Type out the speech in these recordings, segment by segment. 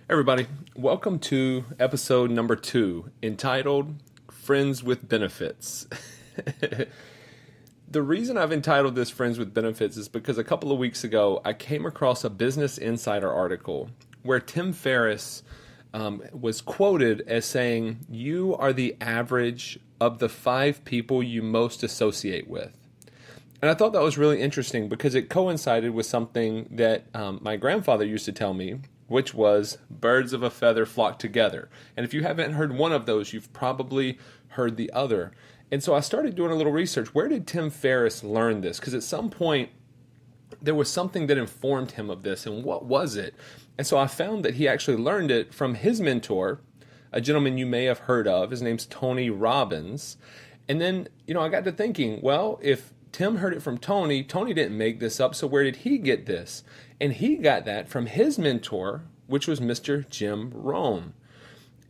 Everybody, welcome to episode number 2, entitled Friends with Benefits. The reason I've entitled this Friends with Benefits is because a couple of weeks ago I came across a Business Insider article where Tim Ferris was quoted as saying, "You are the average of the 5 people you most associate with." And I thought that was really interesting because it coincided with something that my grandfather used to tell me, which was birds of a feather flock together. And if you haven't heard one of those, you've probably heard the other. And so I started doing a little research. Where did Tim Ferris learn this? Because at some point, there was something that informed him of this. And what was it? And so I found that he actually learned it from his mentor, a gentleman you may have heard of. His name's Tony Robbins. And then, I got to thinking, well, if Tim heard it from Tony didn't make this up, so where did he get this? And he got that from his mentor, which was Mr. Jim Rohn.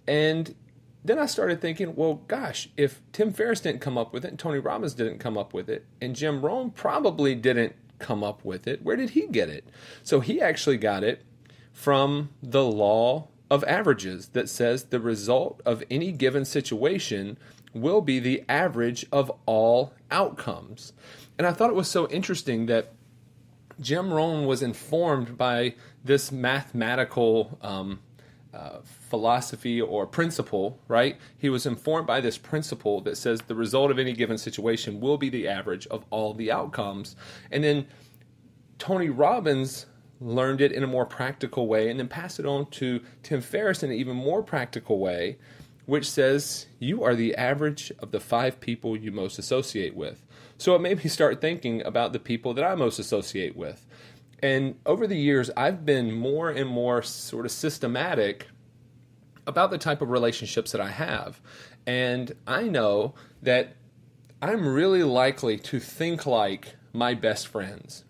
And then I started thinking, well, gosh, if Tim Ferriss didn't come up with it, and Tony Robbins didn't come up with it, and Jim Rohn probably didn't come up with it, where did he get it? So he actually got it from the law of averages that says the result of any given situation will be the average of all outcomes. And I thought it was so interesting that Jim Rohn was informed by this mathematical philosophy or principle, right? He was informed by this principle that says the result of any given situation will be the average of all the outcomes. And then Tony Robbins learned it in a more practical way and then passed it on to Tim Ferriss in an even more practical way, which says you are the average of the 5 people you most associate with. So it made me start thinking about the people that I most associate with. And over the years, I've been more and more sort of systematic about the type of relationships that I have. And I know that I'm really likely to think like my best friends.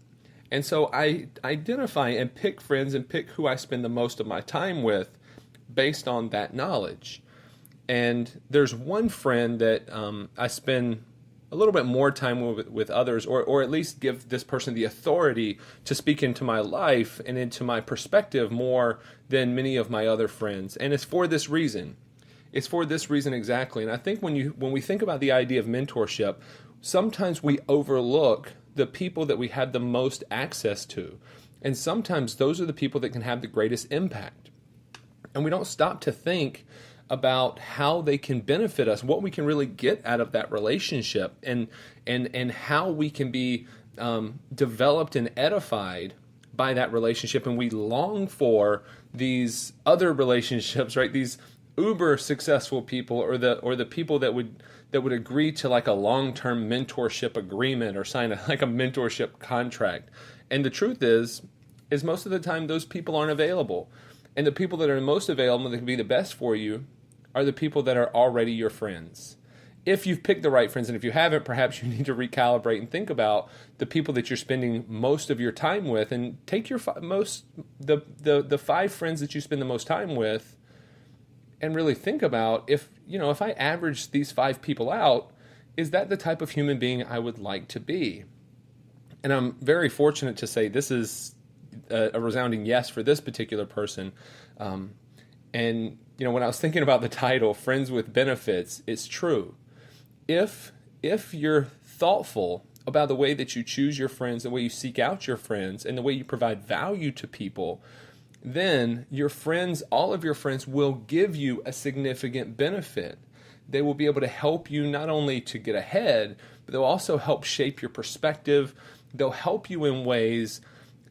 And so I identify and pick friends and pick who I spend the most of my time with based on that knowledge. And there's one friend that I spend a little bit more time with others, or at least give this person the authority to speak into my life and into my perspective more than many of my other friends. And it's for this reason. It's for this reason exactly. And I think when we think about the idea of mentorship, sometimes we overlook the people that we have the most access to. And sometimes those are the people that can have the greatest impact. And we don't stop to think about how they can benefit us, what we can really get out of that relationship, and how we can be developed and edified by that relationship. And we long for these other relationships, right? These uber successful people, or the people that would agree to like a long-term mentorship agreement or sign like a mentorship contract. And the truth is most of the time those people aren't available. And the people that are most available that can be the best for you are the people that are already your friends. If you've picked the right friends, and if you haven't, perhaps you need to recalibrate and think about the people that you're spending most of your time with, and take your the 5 friends that you spend the most time with, and really think about if I average these 5 people out, is that the type of human being I would like to be? And I'm very fortunate to say this is a resounding yes for this particular person. And when I was thinking about the title, Friends with Benefits, it's true. If you're thoughtful about the way that you choose your friends, the way you seek out your friends, and the way you provide value to people, then your friends, all of your friends, will give you a significant benefit. They will be able to help you not only to get ahead, but they'll also help shape your perspective. They'll help you in ways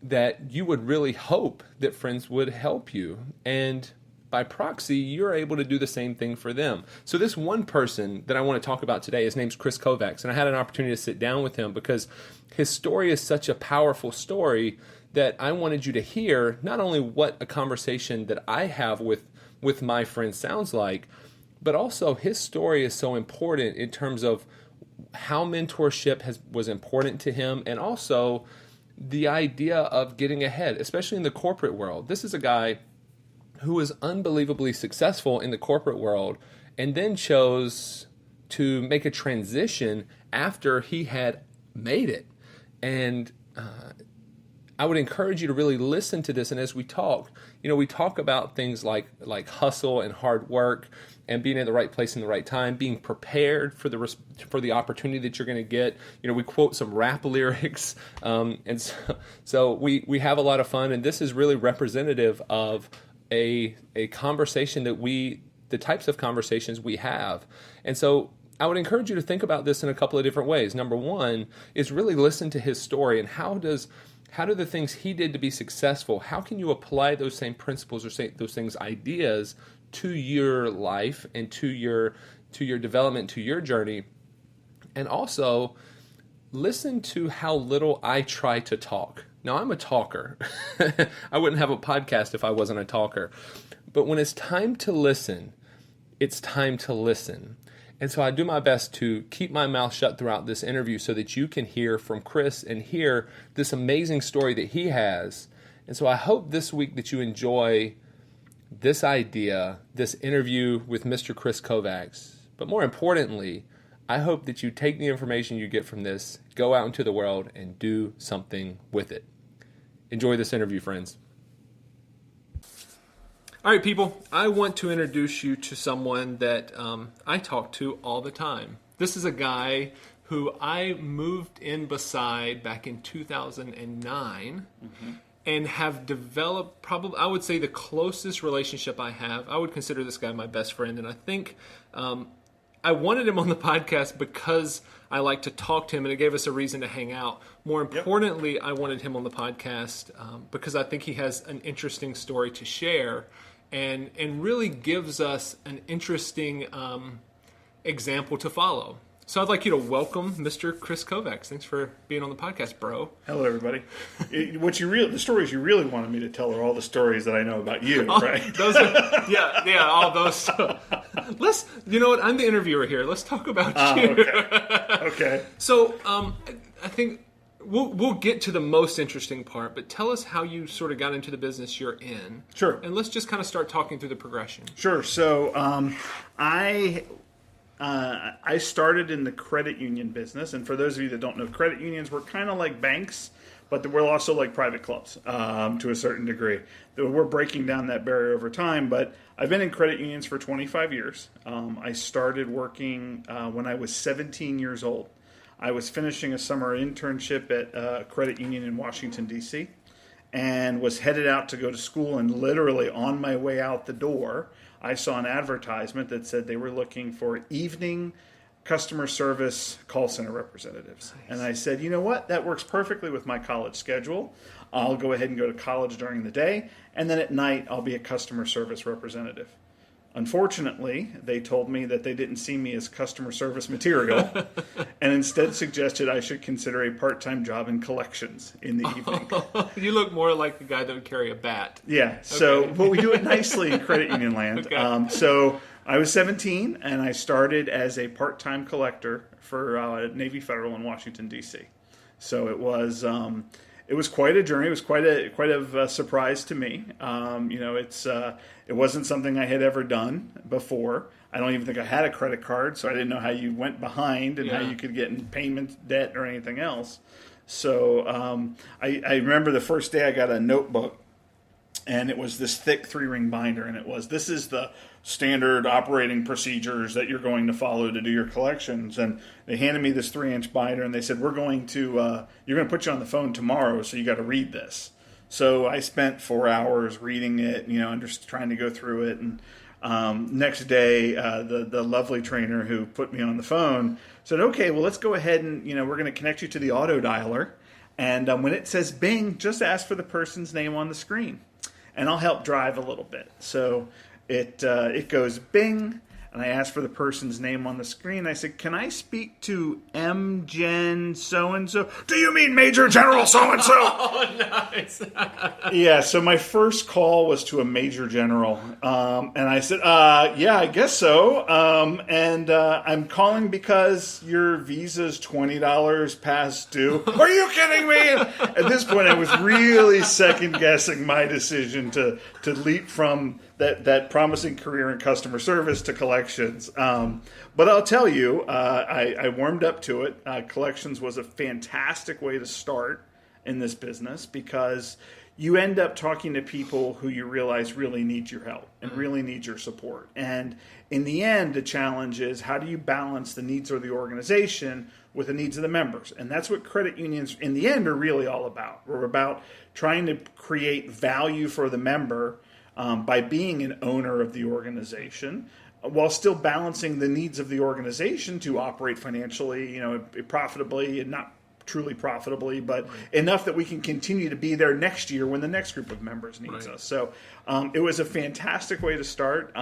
that you would really hope that friends would help you. And by proxy, you're able to do the same thing for them. So this one person that I want to talk about today, his name's Kris Kovacs, and I had an opportunity to sit down with him because his story is such a powerful story that I wanted you to hear not only what a conversation that I have with my friend sounds like, but also his story is so important in terms of how mentorship was important to him, and also the idea of getting ahead, especially in the corporate world. This is a guy who was unbelievably successful in the corporate world and then chose to make a transition after he had made it. And I would encourage you to really listen to this. And as we talk, we talk about things like hustle and hard work and being in the right place in the right time, being prepared for the opportunity that you're going to get. We quote some rap lyrics, and so we have a lot of fun. And this is really representative of a conversation the types of conversations we have. And so I would encourage you to think about this in a couple of different ways. Number one is really listen to his story and how do the things he did to be successful, how can you apply those same principles or those things, ideas to your life and to your development, to your journey. And also listen to how little I try to talk. Now, I'm a talker. I wouldn't have a podcast if I wasn't a talker. But when it's time to listen, it's time to listen. And so I do my best to keep my mouth shut throughout this interview so that you can hear from Kris and hear this amazing story that he has. And so I hope this week that you enjoy this idea, this interview with Mr. Kris Kovacs. But more importantly, I hope that you take the information you get from this, go out into the world, and do something with it. Enjoy this interview, friends. All right, people, I want to introduce you to someone that I talk to all the time. This is a guy who I moved in beside back in 2009 and have developed probably, I would say, the closest relationship I have. I would consider this guy my best friend, and I think I wanted him on the podcast because I like to talk to him, and it gave us a reason to hang out. More importantly, I wanted him on the podcast because I think he has an interesting story to share and really gives us an interesting example to follow. So I'd like you to welcome Mr. Kris Kovacs. Thanks for being on the podcast, bro. Hello, everybody. The stories you really wanted me to tell are all the stories that I know about you, right? Those are, all those. You know what? I'm the interviewer here. Let's talk about you. Okay. So I think we'll get to the most interesting part, but tell us how you sort of got into the business you're in. Sure. And let's just kind of start talking through the progression. Sure. So I started in the credit union business, and for those of you that don't know, credit unions were kind of like banks, but we're also like private clubs to a certain degree. We're breaking down that barrier over time, but I've been in credit unions for 25 years. I started working when I was 17 years old. I was finishing a summer internship at a credit union in Washington, D.C., and was headed out to go to school, and literally on my way out the door, I saw an advertisement that said they were looking for evening customer service call center representatives. Nice. And I said, you know what? That works perfectly with my college schedule. I'll go ahead and go to college during the day, and then at night I'll be a customer service representative. Unfortunately, they told me that they didn't see me as customer service material and instead suggested I should consider a part-time job in collections in the evening. You look more like the guy that would carry a bat. Yeah, so but we do it nicely in credit union land. Okay. So I was 17, and I started as a part-time collector for Navy Federal in Washington, D.C. So it was quite a journey. It was quite a surprise to me. It wasn't something I had ever done before. I don't even think I had a credit card, so I didn't know how you went behind and how you could get in payment debt or anything else. So I remember the first day I got a notebook, and it was this thick 3-ring binder, and this is the standard operating procedures that you're going to follow to do your collections. And they handed me this 3-inch binder, and they said, you're going to put you on the phone tomorrow, so you got to read this. So I spent 4 hours reading it, just trying to go through it. And next day, the lovely trainer who put me on the phone said, okay, well, let's go ahead and, we're going to connect you to the auto dialer. And when it says bing, just ask for the person's name on the screen, and I'll help drive a little bit. So it goes bing, and I asked for the person's name on the screen. I said, can I speak to M. Gen so-and-so? Do you mean Major General so-and-so? Oh, nice. Yeah, so my first call was to a Major General. And I said, yeah, I guess so. I'm calling because your visa's $20 past due. Are you kidding me? At this point, I was really second-guessing my decision to leap from that promising career in customer service to collections. But I'll tell you, I warmed up to it. Collections was a fantastic way to start in this business because you end up talking to people who you realize really need your help and really need your support. And in the end, the challenge is how do you balance the needs of the organization with the needs of the members? And that's what credit unions in the end are really all about. We're about trying to create value for the member by being an owner of the organization, while still balancing the needs of the organization to operate financially, profitably and not truly profitably, but enough that we can continue to be there next year when the next group of members needs us. So it was a fantastic way to start.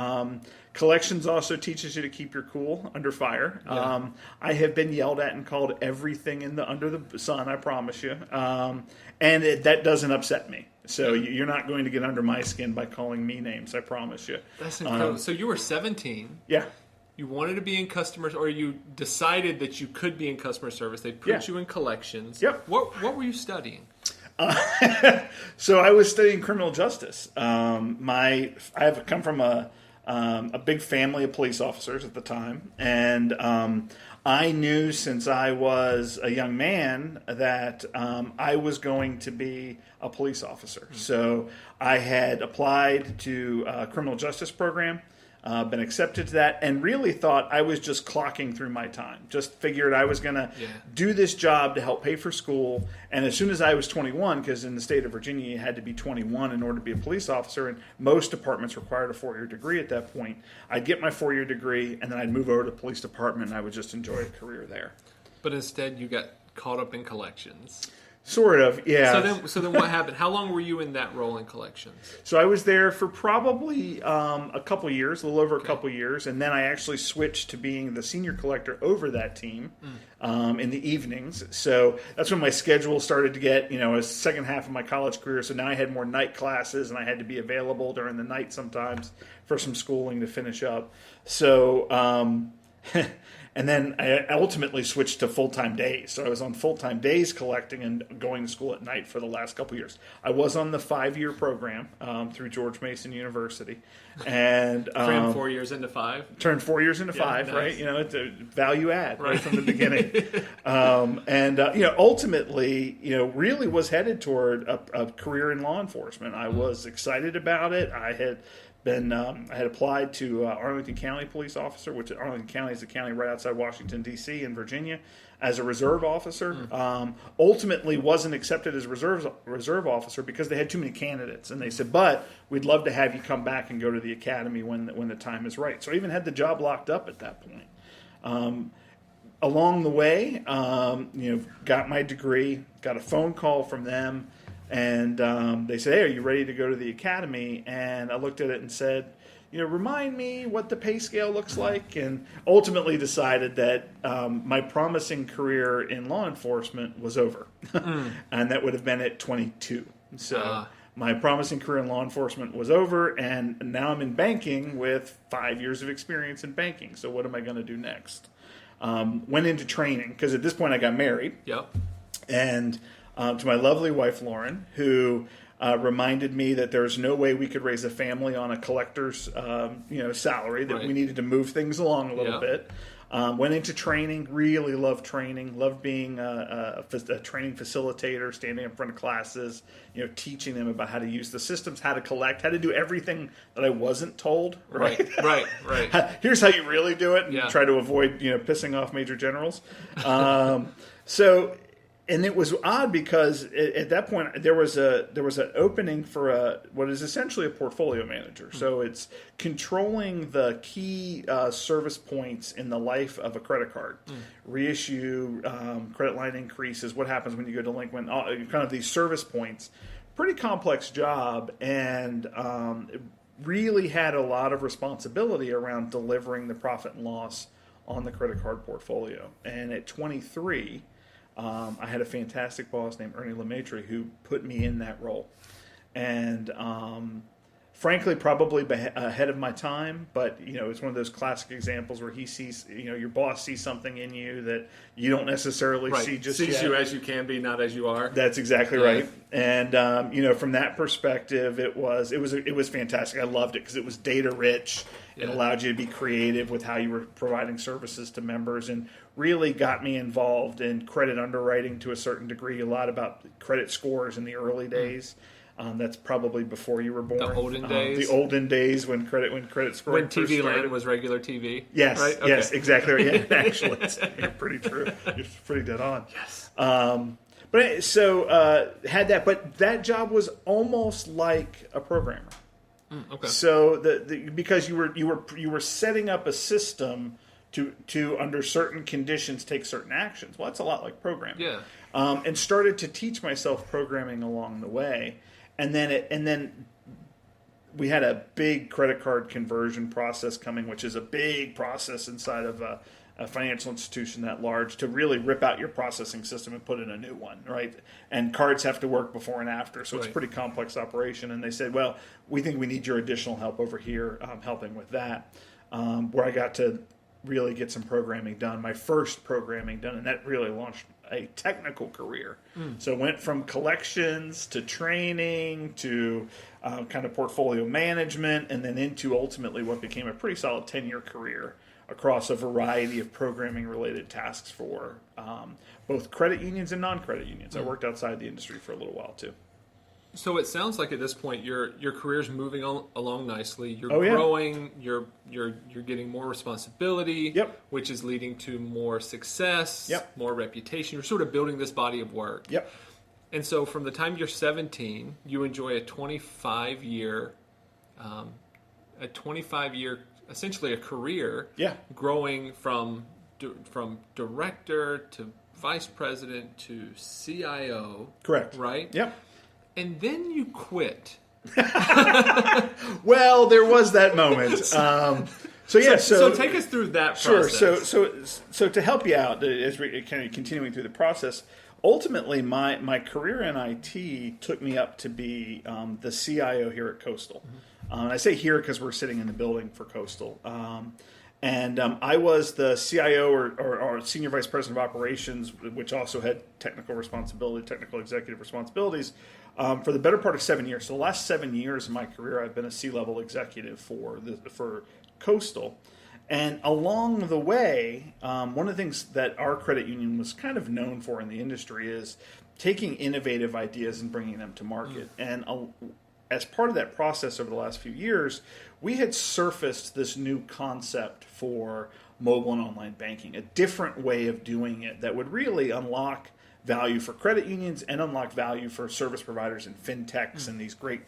Collections also teaches you to keep your cool under fire. Yeah. I have been yelled at and called everything under the sun, I promise you. And that doesn't upset me. So you're not going to get under my skin by calling me names, I promise you. That's incredible. So you were 17. Yeah. You wanted to be in customers, or you decided that you could be in customer service. They put you in collections. Yep. What were you studying? So I was studying criminal justice. I have come from a big family of police officers at the time, and I knew since I was a young man that I was going to be a police officer. So I had applied to a criminal justice program. Been accepted to that, and really thought I was just clocking through my time. Just figured I was going to do this job to help pay for school. And as soon as I was 21, because in the state of Virginia you had to be 21 in order to be a police officer, and most departments required a 4-year degree at that point, I'd get my 4-year degree, and then I'd move over to the police department, and I would just enjoy a career there. But instead you got caught up in collections. Sort of, yeah. So then what happened? How long were you in that role in collections? So I was there for probably a couple years, a little over a couple years, and then I actually switched to being the senior collector over that team in the evenings. So that's when my schedule started to get, a second half of my college career. So now I had more night classes, and I had to be available during the night sometimes for some schooling to finish up. So... And then I ultimately switched to full-time days. So I was on full-time days collecting and going to school at night for the last couple of years. I was on the 5-year program through George Mason University. And turned 4 years into 5. Turned 4 years into 5, nice. Right? It's a value add right from the beginning. Ultimately, really was headed toward a career in law enforcement. I was excited about it. I had applied to Arlington County police officer, which Arlington County is a county right outside Washington, D.C. in Virginia, as a reserve officer. Ultimately wasn't accepted as a reserve officer because they had too many candidates. And they said, but we'd love to have you come back and go to the academy when the time is right. So I even had the job locked up at that point. Along the way, got my degree, got a phone call from them. And they said, hey, are you ready to go to the academy? And I looked at it and said, remind me what the pay scale looks like. And ultimately decided that my promising career in law enforcement was over. And that would have been at 22. So my promising career in law enforcement was over. And now I'm in banking with 5 years of experience in banking. So what am I going to do next? Went into training because at this point I got married. Yep. And... to my lovely wife, Lauren, who reminded me that there's no way we could raise a family on a collector's salary, that we needed to move things along a little bit. Went into training, really loved training, loved being a training facilitator, standing in front of classes, teaching them about how to use the systems, how to collect, how to do everything that I wasn't told. Right. Here's how you really do it, and try to avoid pissing off major generals. And it was odd because at that point there was an opening for what is essentially a portfolio manager. So it's controlling the key service points in the life of a credit card, reissue, credit line increases, what happens when you go delinquent, kind of these service points. Pretty complex job, and it really had a lot of responsibility around delivering the profit and loss on the credit card portfolio. And at 23. I had a fantastic boss named Ernie Lemaitre who put me in that role. And frankly, probably ahead of my time, but it's one of those classic examples where he sees, your boss sees something in you that you don't necessarily see just sees yet. you as you can be, not as you are. That's exactly right. And from that perspective, it was fantastic. I loved it because it was data rich. It allowed you to be creative with how you were providing services to members, and really got me involved in credit underwriting to a certain degree. A lot about credit scores in the early days. That's probably before you were born. The olden days. The olden days when credit scoring when TV Land was regular TV. Yes, right? Okay. Yes, exactly. Right. Yeah, actually, you're pretty true. You're pretty dead on. Yes. Had that, but that job was almost like a programmer. Okay. So because you were setting up a system to under certain conditions take certain actions. Well, that's a lot like programming. Yeah. And started to teach myself programming along the way. And then we had a big credit card conversion process coming, which is a big process inside of a financial institution that large, to really rip out your processing system and put in a new one, right? And cards have to work before and after, so it's a pretty complex operation. And they said, well, we think we need your additional help over here, helping with that, where I got to really get some programming done, my first programming done, and that really launched a technical career. So it went from collections to training to kind of portfolio management, and then into ultimately what became a pretty solid 10-year career across a variety of programming-related tasks for both credit unions and non-credit unions. I worked outside the industry for a little while too. So it sounds like at this point your career's moving along nicely. You're Oh, yeah. growing. You're getting more responsibility, Yep. which is leading to more success, Yep. more reputation. You're sort of building this body of work. Yep. And so from the time you're 17, you enjoy a 25-year, essentially a career, Yeah. growing from director to vice president to CIO. Correct. Right? Yep. And then you quit. Well, there was that moment. So take us through that sure. process. So to help you out, as we're kind of continuing through the process, ultimately my career in IT took me up to be the CIO here at Coastal. And I say here because we're sitting in the building for Coastal. I was the CIO or Senior Vice President of Operations, which also had technical executive responsibilities, for the better part of 7 years. So the last 7 years of my career, I've been a C-level executive for Coastal. And along the way, one of the things that our credit union was kind of known for in the industry is taking innovative ideas and bringing them to market. And as part of that process over the last few years, we had surfaced this new concept for mobile and online banking, a different way of doing it that would really unlock value for credit unions and unlock value for service providers and fintechs and these great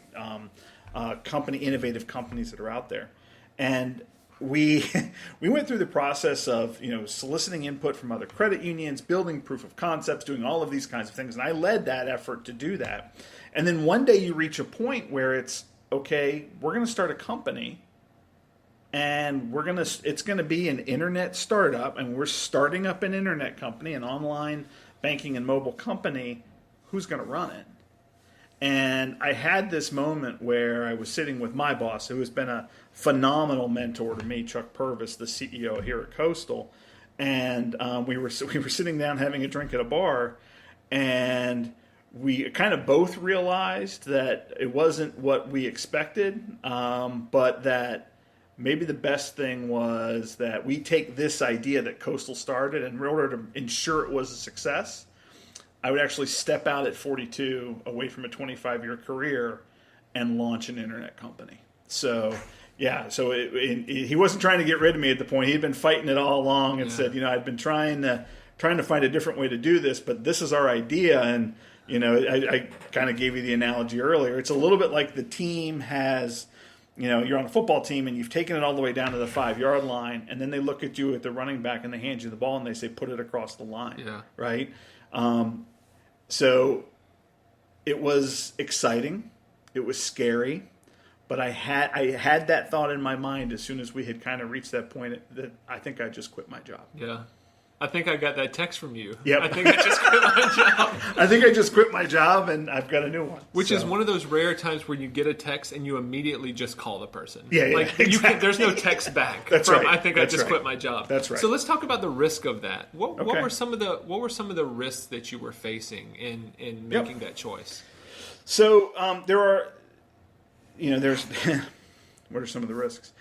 innovative companies that are out there. And we went through the process of soliciting input from other credit unions, building proof of concepts, doing all of these kinds of things, and I led that effort to do that. And then one day you reach a point where it's okay, we're going to start a company, and it's going to be an internet startup, and we're starting up an internet company, an online banking and mobile company. Who's going to run it? And I had this moment where I was sitting with my boss, who has been a phenomenal mentor to me, Chuck Purvis, the CEO here at Coastal. And we were sitting down having a drink at a bar, and we kind of both realized that it wasn't what we expected, but that maybe the best thing was that we take this idea that Coastal started, and in order to ensure it was a success, I would actually step out at 42 away from a 25-year career and launch an internet company. So, yeah, he wasn't trying to get rid of me at the point. He'd been fighting it all along and said, I'd been trying to find a different way to do this, but this is our idea. And, I kind of gave you the analogy earlier. It's a little bit like the team has, you're on a football team and you've taken it all the way down to the 5-yard line, and then they look at you at the running back and they hand you the ball and they say, put it across the line, right? So it was exciting, it was scary, but I had that thought in my mind as soon as we had kind of reached that point that I think I just quit my job. Yeah. I think I got that text from you. Yep. I think I just quit my job. I think I just quit my job and I've got a new one. Which is one of those rare times where you get a text and you immediately just call the person. Yeah, exactly. There's no text back. That's right. I think That's I just right. quit my job. That's right. So let's talk about the risk of that. What Okay. were some of the risks that you were facing in making that choice? So there are, there's what are some of the risks?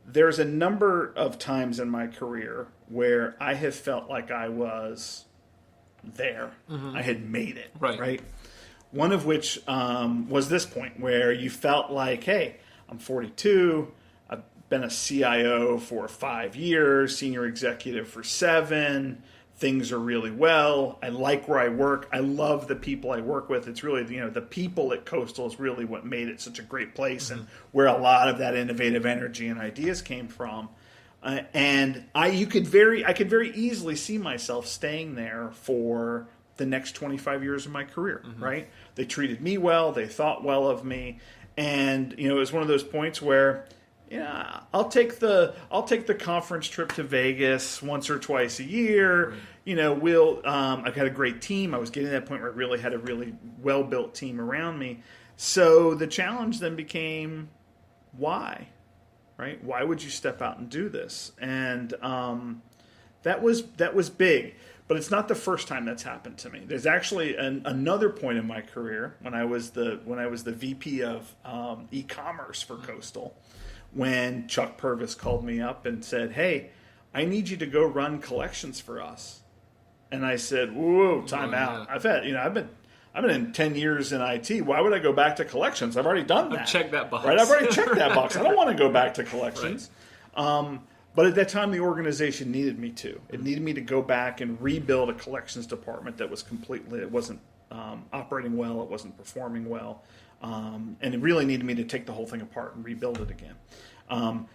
There's a number of times in my career where I have felt like I was there. I had made it. Right. One of which was this point where you felt like, hey, I'm 42. I've been a CIO for 5 years, senior executive for 7. Things are really well. I like where I work. I love the people I work with. It's really, the people at Coastal is really what made it such a great place and where a lot of that innovative energy and ideas came from. And I could very easily see myself staying there for the next 25 years of my career, right? They treated me well. They thought well of me. And, it was one of those points where, I'll take the conference trip to Vegas once or twice a year. Right. I've got a great team. I was getting to that point where I really had a really well-built team around me. So the challenge then became, why? Right? Why would you step out and do this? And that was big. But it's not the first time that's happened to me. There's actually another point in my career when I was the VP of e-commerce for Coastal, when Chuck Purvis called me up and said, "Hey, I need you to go run collections for us." And I said, "Whoa, time out. Yeah. I've been in 10 years in IT. Why would I go back to collections? I've already done that. I've checked that box. Right? I've already checked that box. I don't want to go back to collections." Right. But at that time, the organization needed me to. It needed me to go back and rebuild a collections department that was it wasn't operating well, it wasn't performing well, and it really needed me to take the whole thing apart and rebuild it again. I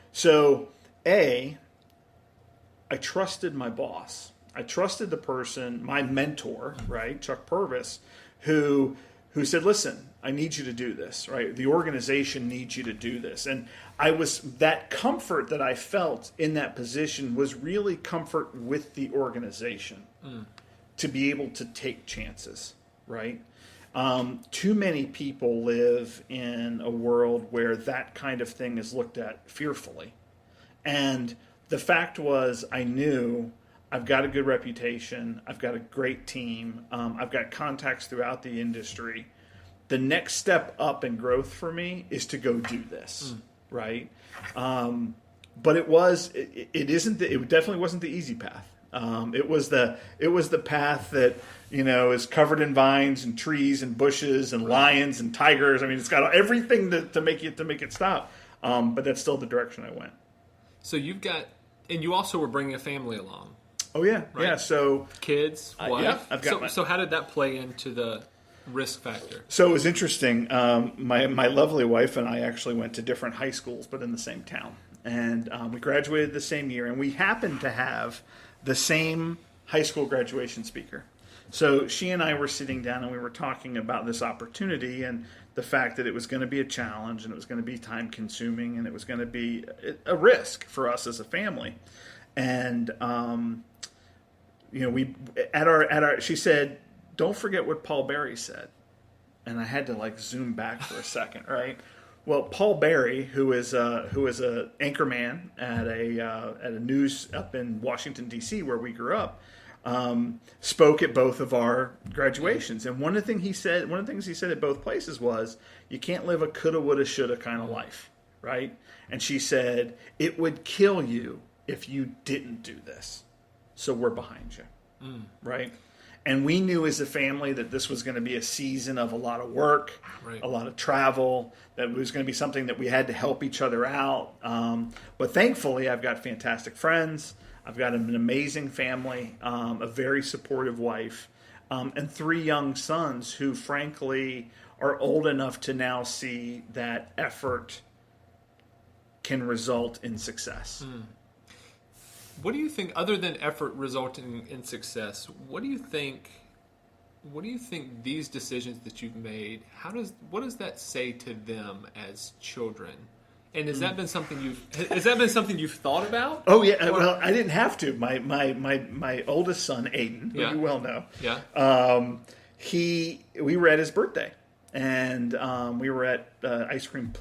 trusted my boss. I trusted the person, my mentor, right, Chuck Purvis, who said, "Listen, I need you to do this, right? The organization needs you to do this." And that comfort that I felt in that position was really comfort with the organization to be able to take chances, right? Too many people live in a world where that kind of thing is looked at fearfully. And the fact was, I knew I've got a good reputation. I've got a great team. I've got contacts throughout the industry. The next step up in growth for me is to go do this, right? But it definitely wasn't the easy path. It was the path that is covered in vines and trees and bushes and lions and tigers. I mean, it's got everything to make it stop. But that's still the direction I went. So and you also were bringing a family along. Oh yeah, right? Yeah. So kids, wife. Yeah, I've got so how did that play into the risk factor? So it was interesting. My lovely wife and I actually went to different high schools, but in the same town, and we graduated the same year, and we happened to have the same high school graduation speaker. So she and I were sitting down, and we were talking about this opportunity and the fact that it was going to be a challenge, and it was going to be time consuming, and it was going to be a risk for us as a family. And she said, "Don't forget what Paul Berry said." And I had to zoom back for a second, right? Well, Paul Berry, who is a anchorman at a news up in Washington D.C. where we grew up, spoke at both of our graduations. And one of the things he said at both places was, "You can't live a coulda, woulda, shoulda kind of life," right? And she said, "It would kill you if you didn't do this. So we're behind you," right? And we knew as a family that this was going to be a season of a lot of work, right, a lot of travel, that it was going to be something that we had to help each other out. But thankfully, I've got fantastic friends. I've got an amazing family, a very supportive wife, and 3 young sons who, frankly, are old enough to now see that effort can result in success. What do you think, other than effort resulting in success, what do you think these decisions that you've made, what does that say to them as children And has that been something you've thought about? Oh yeah, well, I didn't have to. My oldest son, Aiden, who you well know, we were at his birthday, and we were at ice cream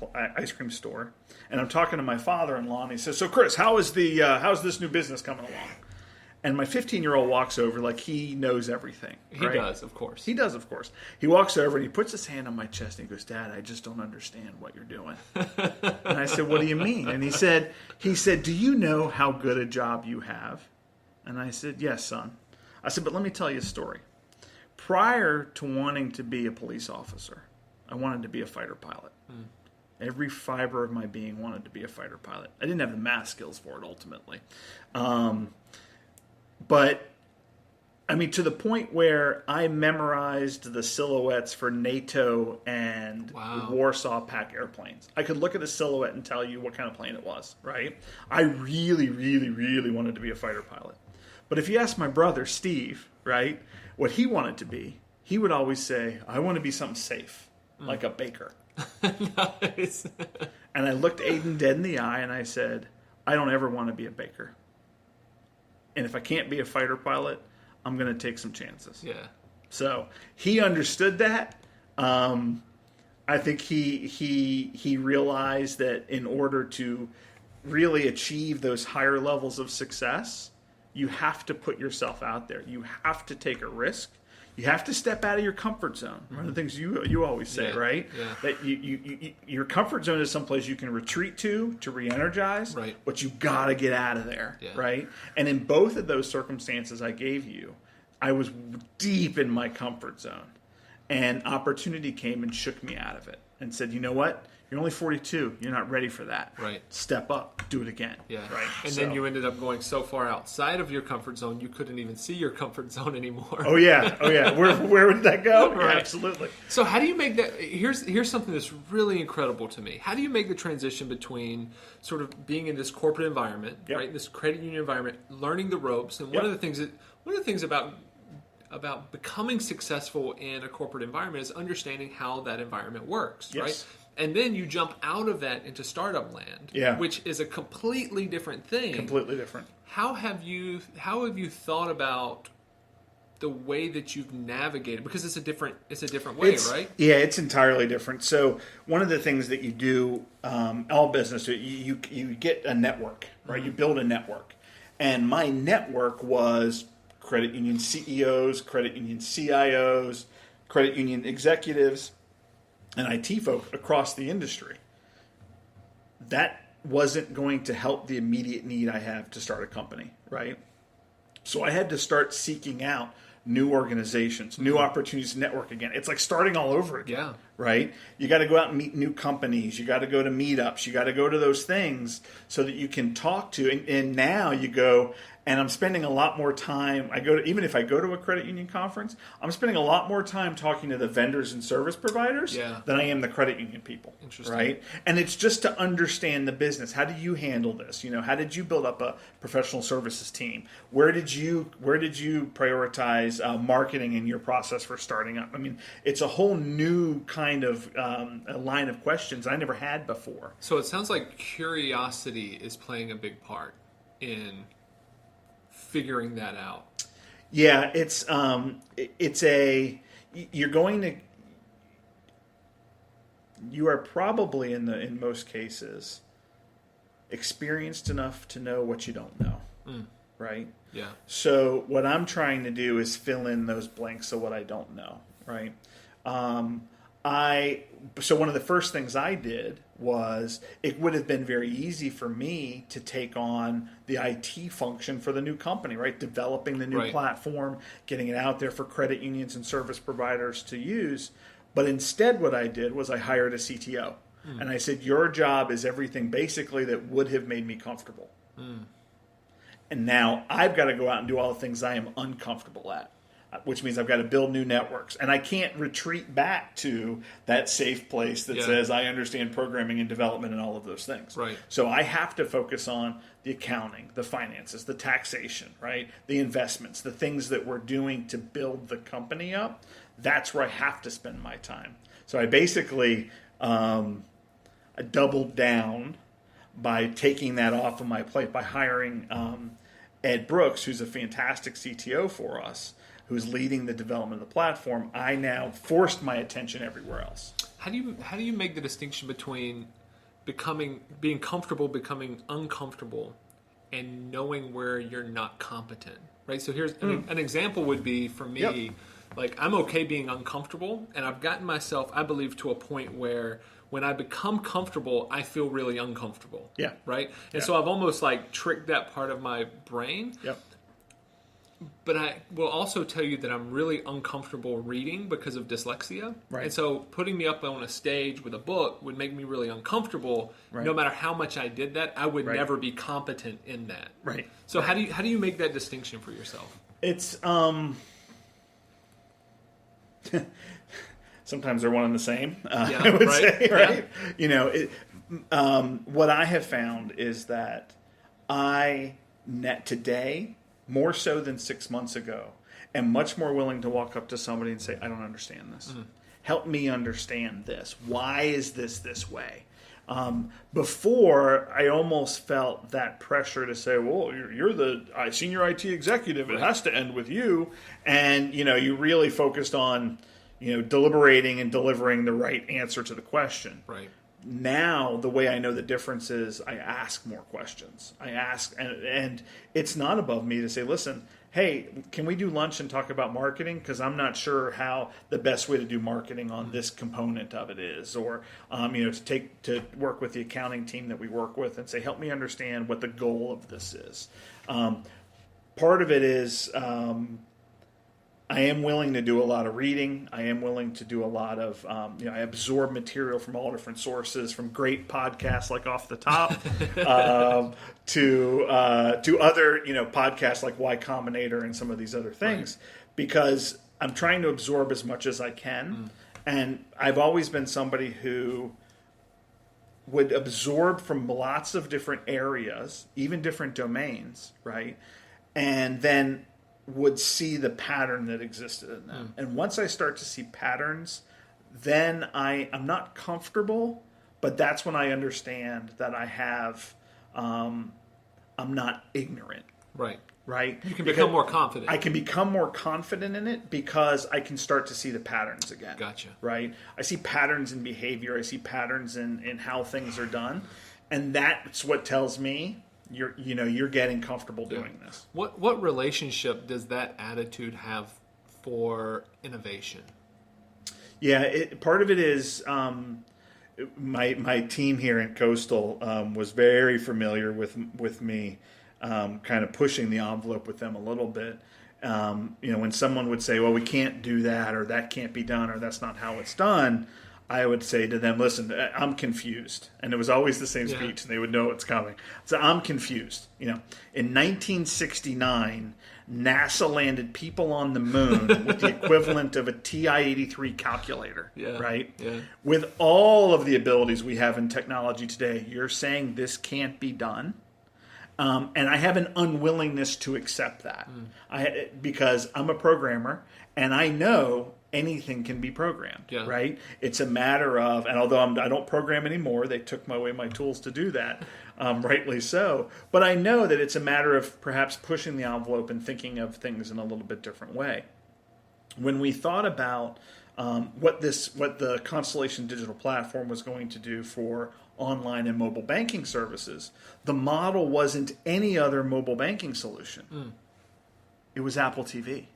store, and I'm talking to my father-in-law, and he says, "So Kris, how's this new business coming along?" And my 15-year-old walks over like he knows everything. He does, of course. He does, of course. He walks over and he puts his hand on my chest and he goes, "Dad, I just don't understand what you're doing." And I said, "What do you mean?" And he said, "Do you know how good a job you have?" And I said, "Yes, son." I said, "But let me tell you a story. Prior to wanting to be a police officer, I wanted to be a fighter pilot. Every fiber of my being wanted to be a fighter pilot. I didn't have the math skills for it ultimately. But, I mean, to the point where I memorized the silhouettes for NATO and Warsaw Pact airplanes. I could look at a silhouette and tell you what kind of plane it was, right? I really, really, really wanted to be a fighter pilot. But if you ask my brother, Steve, right, what he wanted to be, he would always say, "I want to be something safe, like a baker." Nice. And I looked Aiden dead in the eye and I said, "I don't ever want to be a baker. And if I can't be a fighter pilot, I'm going to take some chances." Yeah. So he understood that. I think he realized that in order to really achieve those higher levels of success, you have to put yourself out there. You have to take a risk. You have to step out of your comfort zone. One of the things you always say, right? Yeah. That your comfort zone is someplace you can retreat to re-energize, right. But you got to get out of there, right? And in both of those circumstances I gave you, I was deep in my comfort zone. And opportunity came and shook me out of it and said, "You know what? You're only 42. You're not ready for that. Right. Step up. Do it again." Yeah. Right. And then you ended up going so far outside of your comfort zone, you couldn't even see your comfort zone anymore. Oh yeah. Where did that go? Right. Yeah, absolutely. So how do you make that? Here's something that's really incredible to me. How do you make the transition between sort of being in this corporate environment, right, this credit union environment, learning the ropes, and one of the things about becoming successful in a corporate environment is understanding how that environment works, right? And then you jump out of that into startup land, which is a completely different thing. Completely different. How have you thought about the way that you've navigated? Because it's a different way, right? Yeah, it's entirely different. So one of the things that you do, all business, you get a network, right? Mm-hmm. You build a network. And my network was credit union CEOs, credit union CIOs, credit union executives, and IT folk across the industry. That wasn't going to help the immediate need I have to start a company, right? So I had to start seeking out new organizations, new opportunities to network again. It's like starting all over again, right? You got to go out and meet new companies. You got to go to meetups. You got to go to those things so that you can talk to. And now you go, and I'm spending a lot more time. Even if I go to a credit union conference, I'm spending a lot more time talking to the vendors and service providers than I am the credit union people. Interesting. Right? And it's just to understand the business. How do you handle this? How did you build up a professional services team? Where did you prioritize marketing in your process for starting up? I mean, it's a whole new kind of a line of questions I never had before. So it sounds like curiosity is playing a big part in figuring that out. Yeah, you are probably in most cases experienced enough to know what you don't know, right? Yeah. So what I'm trying to do is fill in those blanks of what I don't know, right? So one of the first things I did was it would have been very easy for me to take on the IT function for the new company, right? Developing the new platform, getting it out there for credit unions and service providers to use. But instead what I did was I hired a CTO. And I said, your job is everything basically that would have made me comfortable. And now I've got to go out and do all the things I am uncomfortable at, which means I've got to build new networks. And I can't retreat back to that safe place that says I understand programming and development and all of those things. Right. So I have to focus on the accounting, the finances, the taxation, right? The investments, the things that we're doing to build the company up. That's where I have to spend my time. So I basically doubled down by taking that off of my plate, by hiring Ed Brooks, who's a fantastic CTO for us, who's leading the development of the platform. I now forced my attention everywhere else. How do you make the distinction between being comfortable, becoming uncomfortable, and knowing where you're not competent? Right. So here's an example would be for me. Yep. Like, I'm okay being uncomfortable, and I've gotten myself, I believe, to a point where when I become comfortable, I feel really uncomfortable. Yeah. Right? And so I've almost like tricked that part of my brain. Yep. But I will also tell you that I'm really uncomfortable reading because of dyslexia. Right. And so putting me up on a stage with a book would make me really uncomfortable. Right. No matter how much I did that, I would never be competent in that. Right. So how do you make that distinction for yourself? It's sometimes they're one and the same. I would say, right? Yeah. You know, what I have found is that today, more so than 6 months ago, am much more willing to walk up to somebody and say, I don't understand this. Help me understand this. Why is this way? Before, I almost felt that pressure to say, well, you're the senior IT executive. It has to end with you. And, you know, you really focused on, you know, deliberating and delivering the right answer to the question. Right. Now, the way I know the difference is I ask more questions. I ask, and it's not above me to say, listen, hey, can we do lunch and talk about marketing? Because I'm not sure how the best way to do marketing on this component of it is. Or, you know, to work with the accounting team that we work with and say, help me understand what the goal of this is. Part of it is I am willing to do a lot of reading. I am willing to do a lot of, you know, I absorb material from all different sources, from great podcasts like Off the Top to other, you know, podcasts like Y Combinator and some of these other things, because I'm trying to absorb as much as I can. And I've always been somebody who would absorb from lots of different areas, even different domains, right? And then would see the pattern that existed in them. And once I start to see patterns, then I'm not comfortable, but that's when I understand that I have, I'm not ignorant. Right. Right? You can become more confident. I can become more confident in it because I can start to see the patterns again. Gotcha. Right? I see patterns in behavior. I see patterns in how things are done. And that's what tells me you're getting comfortable doing this. What relationship does that attitude have for innovation? Yeah, part of it is my team here at Coastal was very familiar with me, kind of pushing the envelope with them a little bit. You know, when someone would say, "Well, we can't do that," or "That can't be done," or "That's not how it's done," I would say to them, listen, I'm confused. And it was always the same speech, and they would know what's coming. So I'm confused. You know, in 1969, NASA landed people on the moon with the equivalent of a TI-83 calculator, right? Yeah. With all of the abilities we have in technology today, you're saying this can't be done? And I have an unwillingness to accept that. Because I'm a programmer, and I know anything can be programmed, right? It's a matter of, and although I don't program anymore, they took away my tools to do that, rightly so. But I know that it's a matter of perhaps pushing the envelope and thinking of things in a little bit different way. When we thought about what the Constellation Digital Platform was going to do for online and mobile banking services, the model wasn't any other mobile banking solution. It was Apple TV.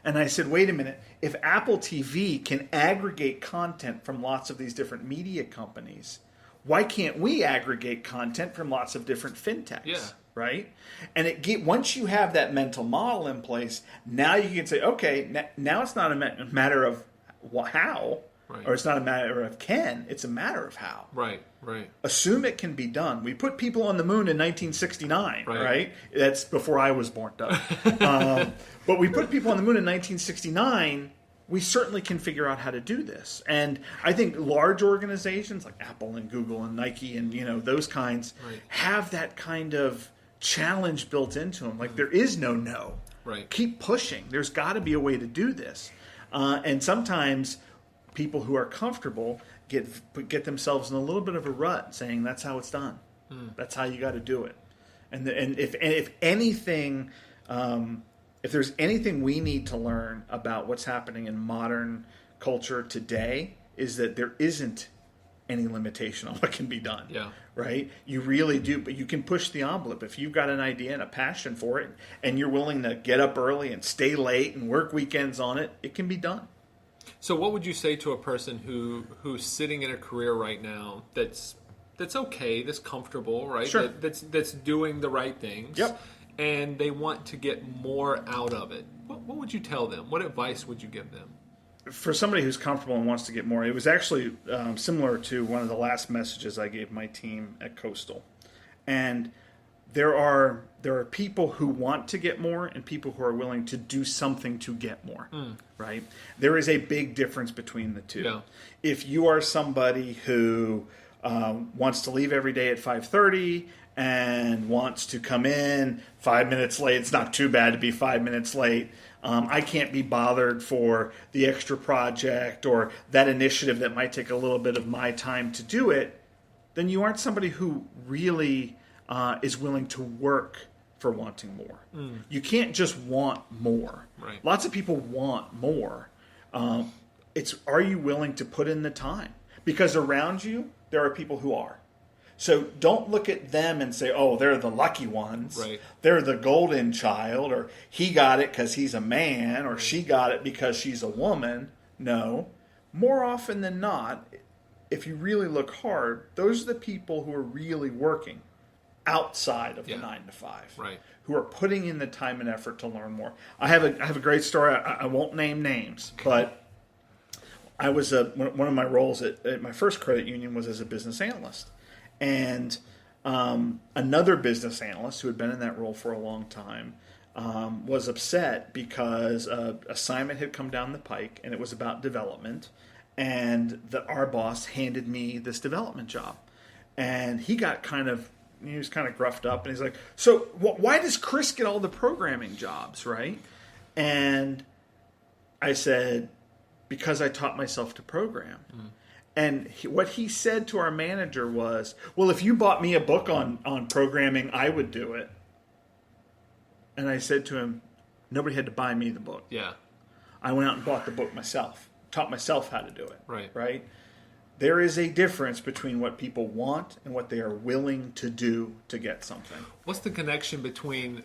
And I said, wait a minute, if Apple TV can aggregate content from lots of these different media companies, why can't we aggregate content from lots of different fintechs? Yeah. Right? And once you have that mental model in place, now you can say, okay, now it's not a matter of how, or it's not a matter of can, it's a matter of how. Right. Assume it can be done. We put people on the moon in 1969, right? That's before I was born, Doug. But we put people on the moon in 1969. We certainly can figure out how to do this. And I think large organizations like Apple and Google and Nike and those kinds have that kind of challenge built into them. Like there is no. Right. Keep pushing. There's got to be a way to do this. And sometimes people who are comfortable get themselves in a little bit of a rut, saying that's how it's done. That's how you got to do it. And if anything, if there's anything we need to learn about what's happening in modern culture today, is that there isn't any limitation on what can be done. Yeah. Right? You really do, but you can push the envelope. If you've got an idea and a passion for it, and you're willing to get up early and stay late and work weekends on it, it can be done. So what would you say to a person who's sitting in a career right now that's okay, that's comfortable, right? Sure. That's doing the right things. Yep. And they want to get more out of it. What would you tell them? What advice would you give them? For somebody who's comfortable and wants to get more, it was actually similar to one of the last messages I gave my team at Coastal. And there are people who want to get more and people who are willing to do something to get more, right? There is a big difference between the two. Yeah. If you are somebody who wants to leave every day at 5:30 and wants to come in 5 minutes late, it's not too bad to be 5 minutes late. I can't be bothered for the extra project or that initiative that might take a little bit of my time to do it, then you aren't somebody who really is willing to work for wanting more. You can't just want more. Right. Lots of people want more. It's, are you willing to put in the time? Because around you, there are people who are. So don't look at them and say, oh, they're the lucky ones. Right. They're the golden child, or he got it because he's a man, or she got it because she's a woman. No. More often than not, if you really look hard, those are the people who are really working outside of the 9 to 5. Right. Who are putting in the time and effort to learn more. I have a great story. I won't name names, but I was one of my roles at my first credit union was as a business analyst. And another business analyst who had been in that role for a long time was upset because an assignment had come down the pike, and it was about development. And our boss handed me this development job. And he was kind of gruffed up, and he's like, so why does Kris get all the programming jobs, right? And I said, because I taught myself to program. And what he said to our manager was, well, if you bought me a book on programming, I would do it. And I said to him, nobody had to buy me the book. Yeah. I went out and bought the book myself, taught myself how to do it. Right. There is a difference between what people want and what they are willing to do to get something. What's the connection between...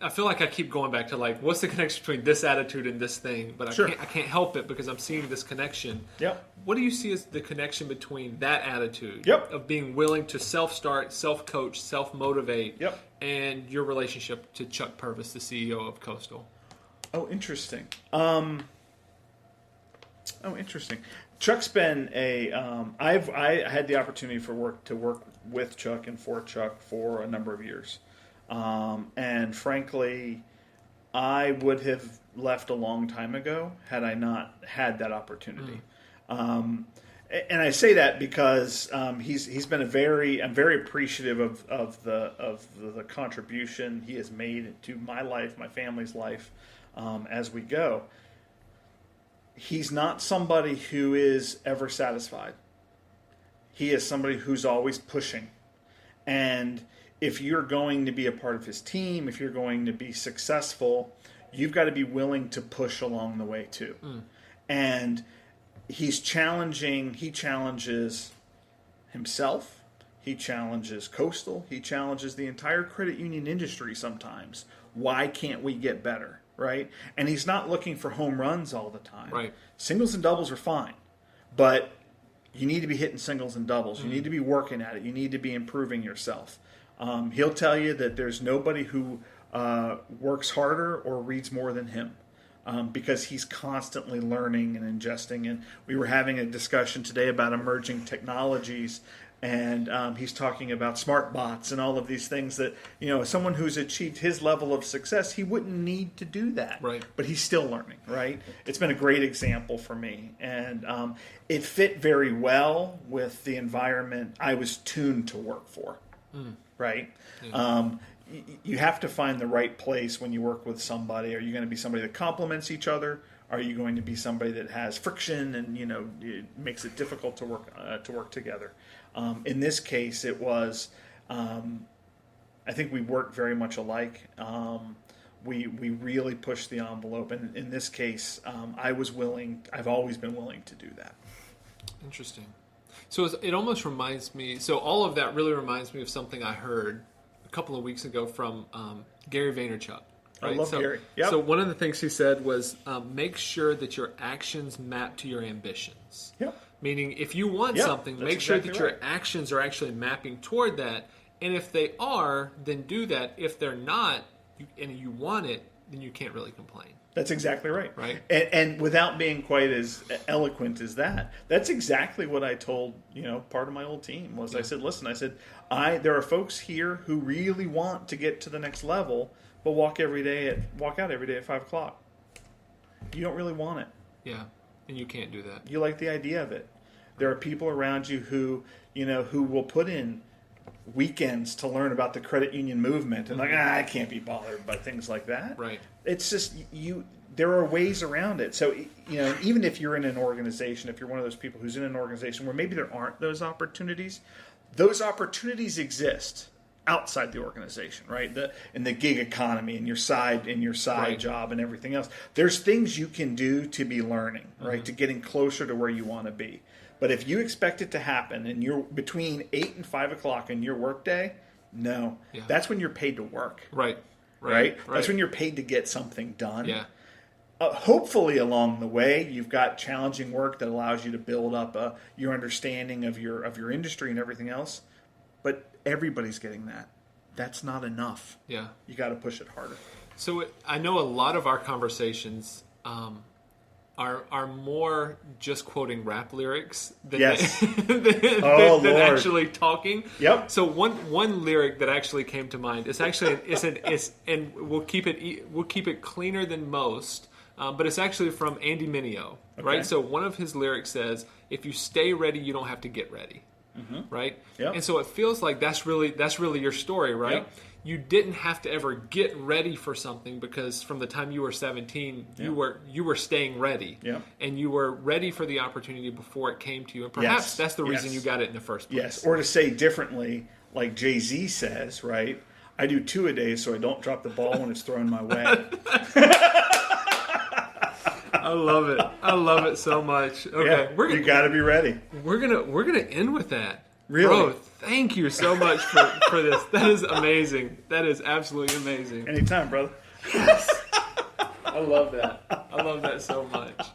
I feel like I keep going back to what's the connection between this attitude and this thing? But I can't help it because I'm seeing this connection. Yep. What do you see as the connection between that attitude of being willing to self-start, self-coach, self-motivate, and your relationship to Chuck Purvis, the CEO of Coastal? Oh, interesting. Chuck's been I had the opportunity to work with Chuck and for Chuck for a number of years. And frankly, I would have left a long time ago had I not had that opportunity. And I say that because he's been I'm very appreciative of the contribution he has made to my life, my family's life, as we go. He's not somebody who is ever satisfied. He is somebody who's always pushing. And if you're going to be a part of his team, if you're going to be successful, you've got to be willing to push along the way too. And he challenges himself, he challenges Coastal, he challenges the entire credit union industry sometimes. Why can't we get better, right? And he's not looking for home runs all the time. Right. Singles and doubles are fine, but you need to be hitting singles and doubles. You need to be working at it. You need to be improving yourself. He'll tell you that there's nobody who works harder or reads more than him because he's constantly learning and ingesting. And we were having a discussion today about emerging technologies, and he's talking about smart bots and all of these things that, someone who's achieved his level of success, he wouldn't need to do that. Right. But he's still learning, right? It's been a great example for me. And it fit very well with the environment I was tuned to work for. Right? Yeah. You have to find the right place when you work with somebody. Are you going to be somebody that complements each other, Are you going to be somebody that has friction and it makes it difficult to work together? In this case, it was. I think we worked very much alike. We really pushed the envelope, and in this case, I've always been willing to do that. Interesting. So it almost reminds me. So all of that really reminds me of something I heard a couple of weeks ago from Gary Vaynerchuk. Right? I love Gary. Yep. So one of the things he said was make sure that your actions map to your ambitions. Yep. Meaning, if you want something, make sure that your actions are actually mapping toward that. And if they are, then do that. If they're not, and you want it, then you can't really complain. That's exactly right. Right. And without being quite as eloquent as that, that's exactly what I told, part of my old team was I said, listen, there are folks here who really want to get to the next level, but walk out every day at 5:00. You don't really want it. Yeah. And you can't do that. You like the idea of it. There are people around you who will put in weekends to learn about the credit union movement and I can't be bothered by things like that. Right. It's just there are ways around it. So even if you're in an organization, if you're one of those people who's in an organization where maybe there aren't those opportunities exist outside the organization, right? In the gig economy, in your side right. job and everything else. There's things you can do to be learning, right? To getting closer to where you want to be. But if you expect it to happen and you're between 8 and 5 o'clock in your workday, no. Yeah. That's when you're paid to work. Right. That's when you're paid to get something done. Yeah. Hopefully along the way, you've got challenging work that allows you to build up your understanding of your industry and everything else. But everybody's getting that. That's not enough. Yeah. You got to push it harder. So I know a lot of our conversations are more just quoting rap lyrics than, than actually talking. Yep. So one lyric that actually came to mind is actually and we'll keep it cleaner than most, but it's actually from Andy Mineo, right? So one of his lyrics says, "If you stay ready, you don't have to get ready." Right? Yep. And so it feels like that's really your story, right? Yep. You didn't have to ever get ready for something because from the time you were 17, you were staying ready. Yep. And you were ready for the opportunity before it came to you. And perhaps that's the reason you got it in the first place. Yes. Or to say differently, like Jay-Z says, right? I do 2 a day so I don't drop the ball when it's thrown my way. I love it. I love it so much. Okay, you got to be ready. We're gonna end with that. Really? Bro, thank you so much for this. That is amazing. That is absolutely amazing. Anytime, brother. Yes. I love that. I love that so much.